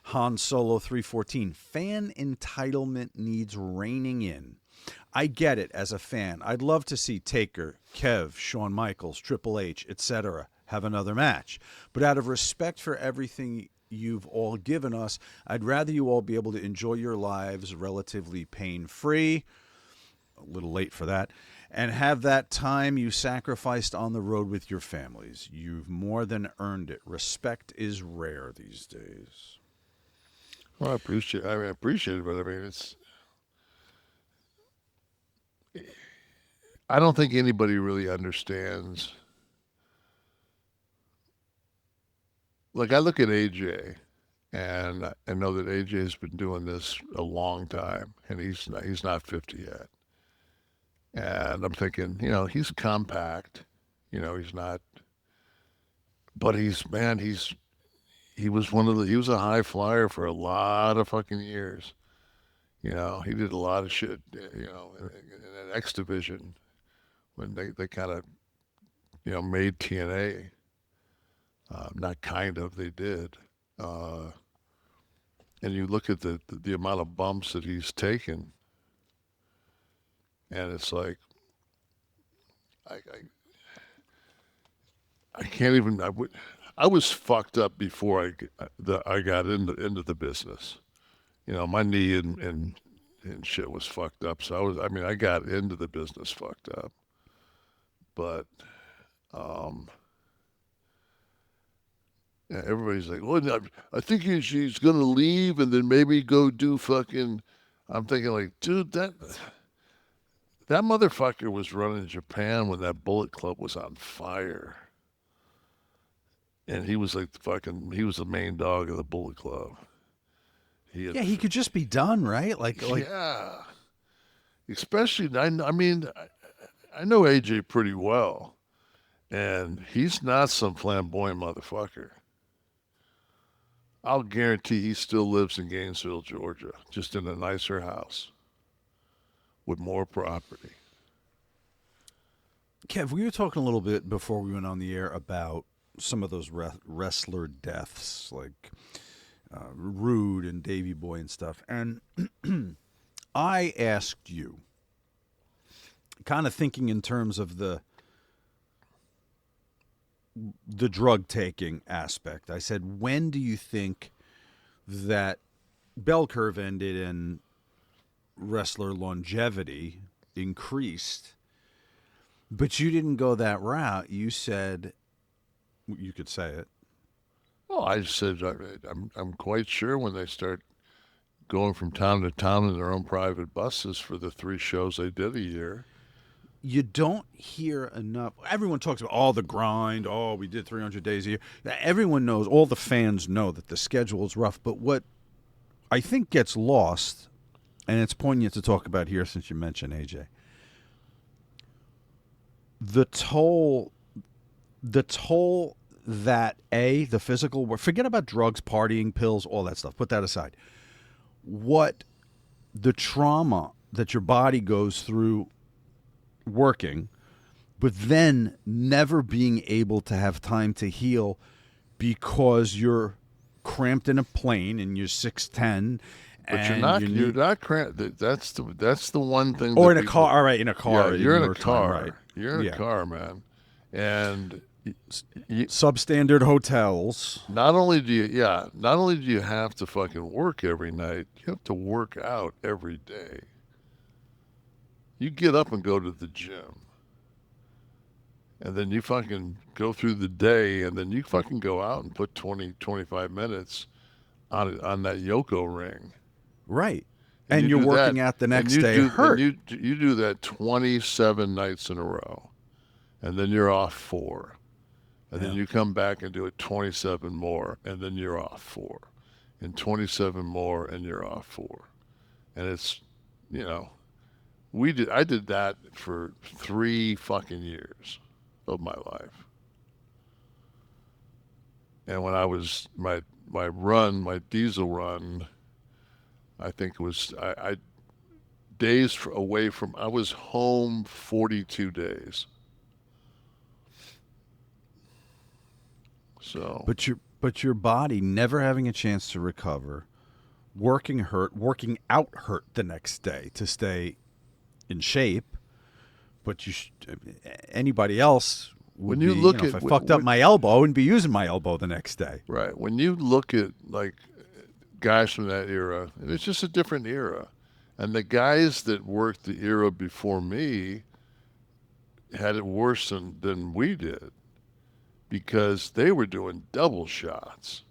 Han Solo 314. Fan entitlement needs reining in. I get it as a fan. I'd love to see Taker, Kev, Shawn Michaels, Triple H, etc. have another match. But out of respect for everything you've all given us, I'd rather you all be able to enjoy your lives relatively pain-free. A little late for that. And have that time you sacrificed on the road with your families. You've more than earned it. Respect is rare these days. Well, I appreciate it, but I mean, I don't think anybody really understands. Like, I look at AJ, and I know that AJ has been doing this a long time, and he's not 50 yet. And I'm thinking, he's compact. He's not, but he was a high flyer for a lot of fucking years. He did a lot of shit, in that X division when they kind of, made TNA. Not kind of, they did. Uh, and you look at the amount of bumps that he's taken, and it's like, I, I, I can't even, I was fucked up before I got into the business. My knee and shit was fucked up. So I got into the business fucked up. But um, yeah, everybody's like, well, I think she's gonna leave and then maybe go do fucking. I'm thinking like, dude, that motherfucker was running Japan when that Bullet Club was on fire, and he was like he was the main dog of the Bullet Club. He had, Yeah, he could just be done, right? yeah, especially I mean, I know AJ pretty well, and he's not some flamboyant motherfucker. I'll guarantee he still lives in Gainesville, Georgia, just in a nicer house with more property. Kev, we were talking a little bit before we went on the air about some of those wrestler deaths, like Rude and Davy Boy and stuff. And I asked you, kind of thinking in terms of the drug taking aspect. I said, when do you think that bell curve ended and wrestler longevity increased? But you didn't go that route. You said, you could say it. Well, I said I'm quite sure when they start going from town to town in their own private buses for the 3 shows they did a year. You don't hear enough. Everyone talks about all the grind. Oh, we did 300 days a year. Everyone knows, all the fans know that the schedule is rough. But what I think gets lost, and it's poignant to talk about here since you mentioned AJ, the toll, the toll that the physical work, forget about drugs, partying, pills, all that stuff. Put that aside. What the trauma that your body goes through working, but then never being able to have time to heal because you're cramped in a plane and you're 6'10", But you're and not you you're need, not that's the one thing or that in a people. car. All right, in a Yeah, car in you're in a your time, right? car. You're in a Yeah, car, man. And you, substandard hotels. not only do you have to fucking work every night, you have to work out every day. You get up and go to the gym. And then you fucking go through the day, and then you fucking go out and put 20, 25 minutes on that Yoko ring. Right. And And you you're do that, working out the and next you day do and hurt. you do that 27 nights in a row, and then you're off 4, and then Yeah. you come back and do it 27 more, and then you're off 4, and 27 more, and you're off 4, and it's, you know, I did that for 3 fucking years of my life, and when I was my diesel run, I think it was I days away from I was home 42 days. So But you're But your body never having a chance to recover, working out hurt the next day to stay in shape. But anybody else would When be, you look if at I fucked up my elbow, and be using my elbow the next day. right, when you look at like guys from that era, and it's just a different era, and the guys that worked the era before me had it worse than we did because they were doing double shots.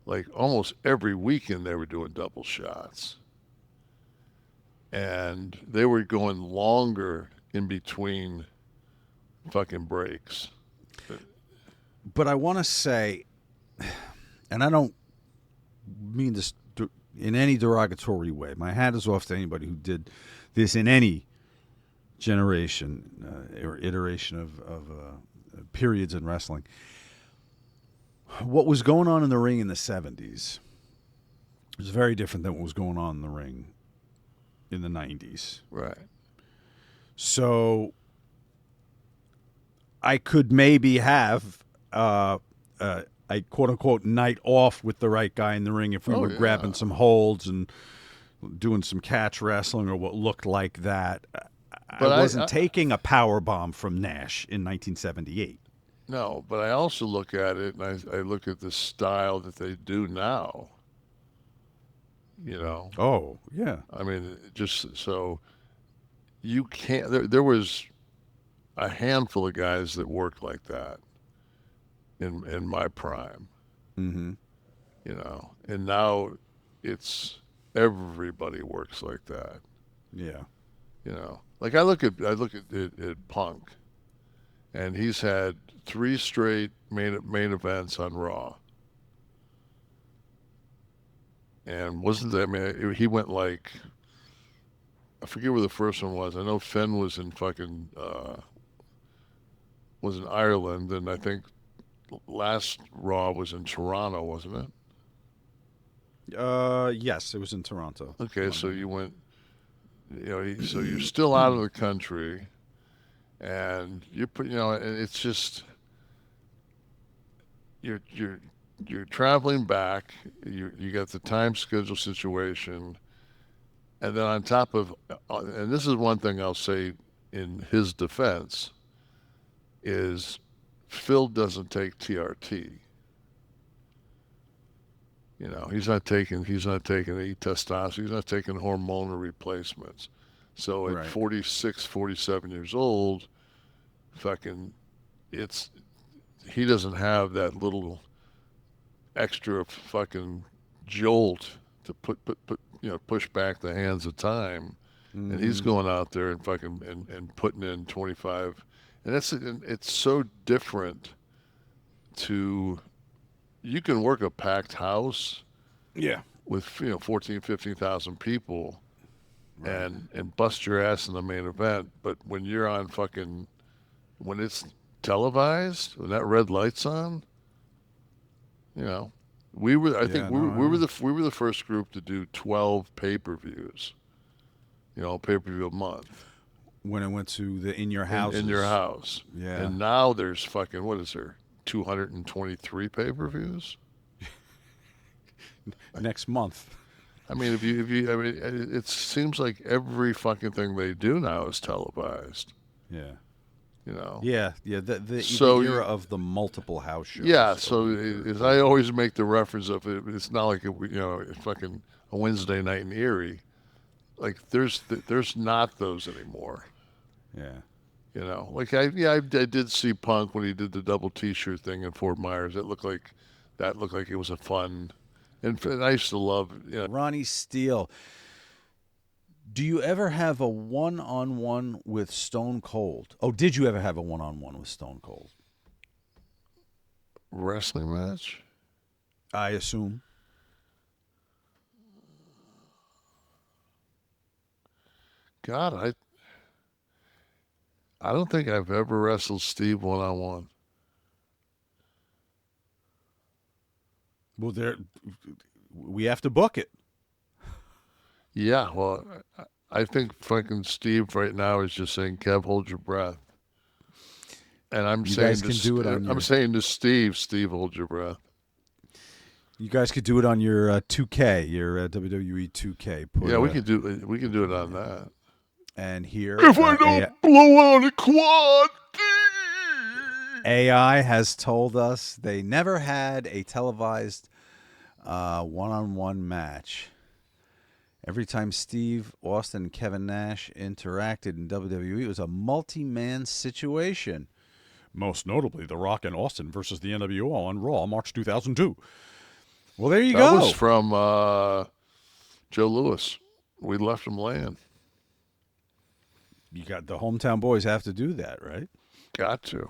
Like almost every weekend, they were doing double shots. And they were going longer in between fucking breaks. But I want to say, and I don't mean this in any derogatory way. My hat is off to anybody who did this in any generation or iteration of periods in wrestling. What was going on in the ring in the 70s was very different than what was going on in the ring in the 90s. Right. So I could maybe have a quote unquote night off with the right guy in the ring if we were grabbing some holds and doing some catch wrestling or what looked like that. But I wasn't taking a power bomb from Nash in 1978. No, but I also look at it and I look at the style that they do now. You know. Oh yeah. I mean, just so you can't. There was a handful of guys that worked like that in my prime. Mm-hmm. You know, and now it's everybody works like that. Yeah. You know, like I look at Punk, and he's had 3 straight main events on Raw. And wasn't that, I mean, he went like, I forget where the first one was. I know Fenn was in fucking, was in Ireland, and I think last Raw was in Toronto, wasn't it? Yes, it was in Toronto. Okay, so you went, you know, so you're still out of the country, and you know, and it's just, you're traveling back. You got the time schedule situation, and then on top of, and this is one thing I'll say in his defense, is Phil doesn't take TRT. You know, he's not taking the testosterone. He's not taking hormonal replacements. So at 46, 47 years old, fucking, he doesn't have that little extra fucking jolt to put push back the hands of time, and he's going out there and fucking and putting in 25, and it's so different. You can work a packed house, with 14, 15,000 people, and bust your ass in the main event, but when you're on fucking, when it's televised, when that red light's on, you know, we were the first group to do 12 pay-per-views, pay-per-view a month. When I went to the In Your House. In your house. Yeah. And now there's fucking, what is there, 223 pay-per-views? Next month. I mean, I mean, it seems like every fucking thing they do now is televised. Yeah. You know. Yeah. The era of the multiple house shows. Yeah. So as I always make the reference of it, it's not like it's fucking a Wednesday night in Erie. Like there's not those anymore. Yeah. You know, like I did see Punk when he did the double T-shirt thing in Fort Myers. It looked like it was a fun. And I used to love, Ronnie Steele. Do you ever have a one-on-one with Stone Cold? Oh, did you ever have a one-on-one with Stone Cold? Wrestling match? I assume. God, I don't think I've ever wrestled Steve one-on-one. Well, we have to book it. Yeah, well, I think fucking Steve right now is just saying, Kev, hold your breath. And I'm You saying guys can do it on your. I'm saying to Steve, hold your breath. You guys could do it on your 2K, your WWE 2K. Yeah, we can do it on that. And here, If I don't blow out a quad. AI has told us they never had a televised one-on-one match. Every time Steve Austin and Kevin Nash interacted in WWE, it was a multi-man situation. Most notably, The Rock and Austin versus the NWO on Raw, March 2002. Well, there you go. That was from Joe Louis. We left him laying. You got the hometown boys have to do that, right? Got to.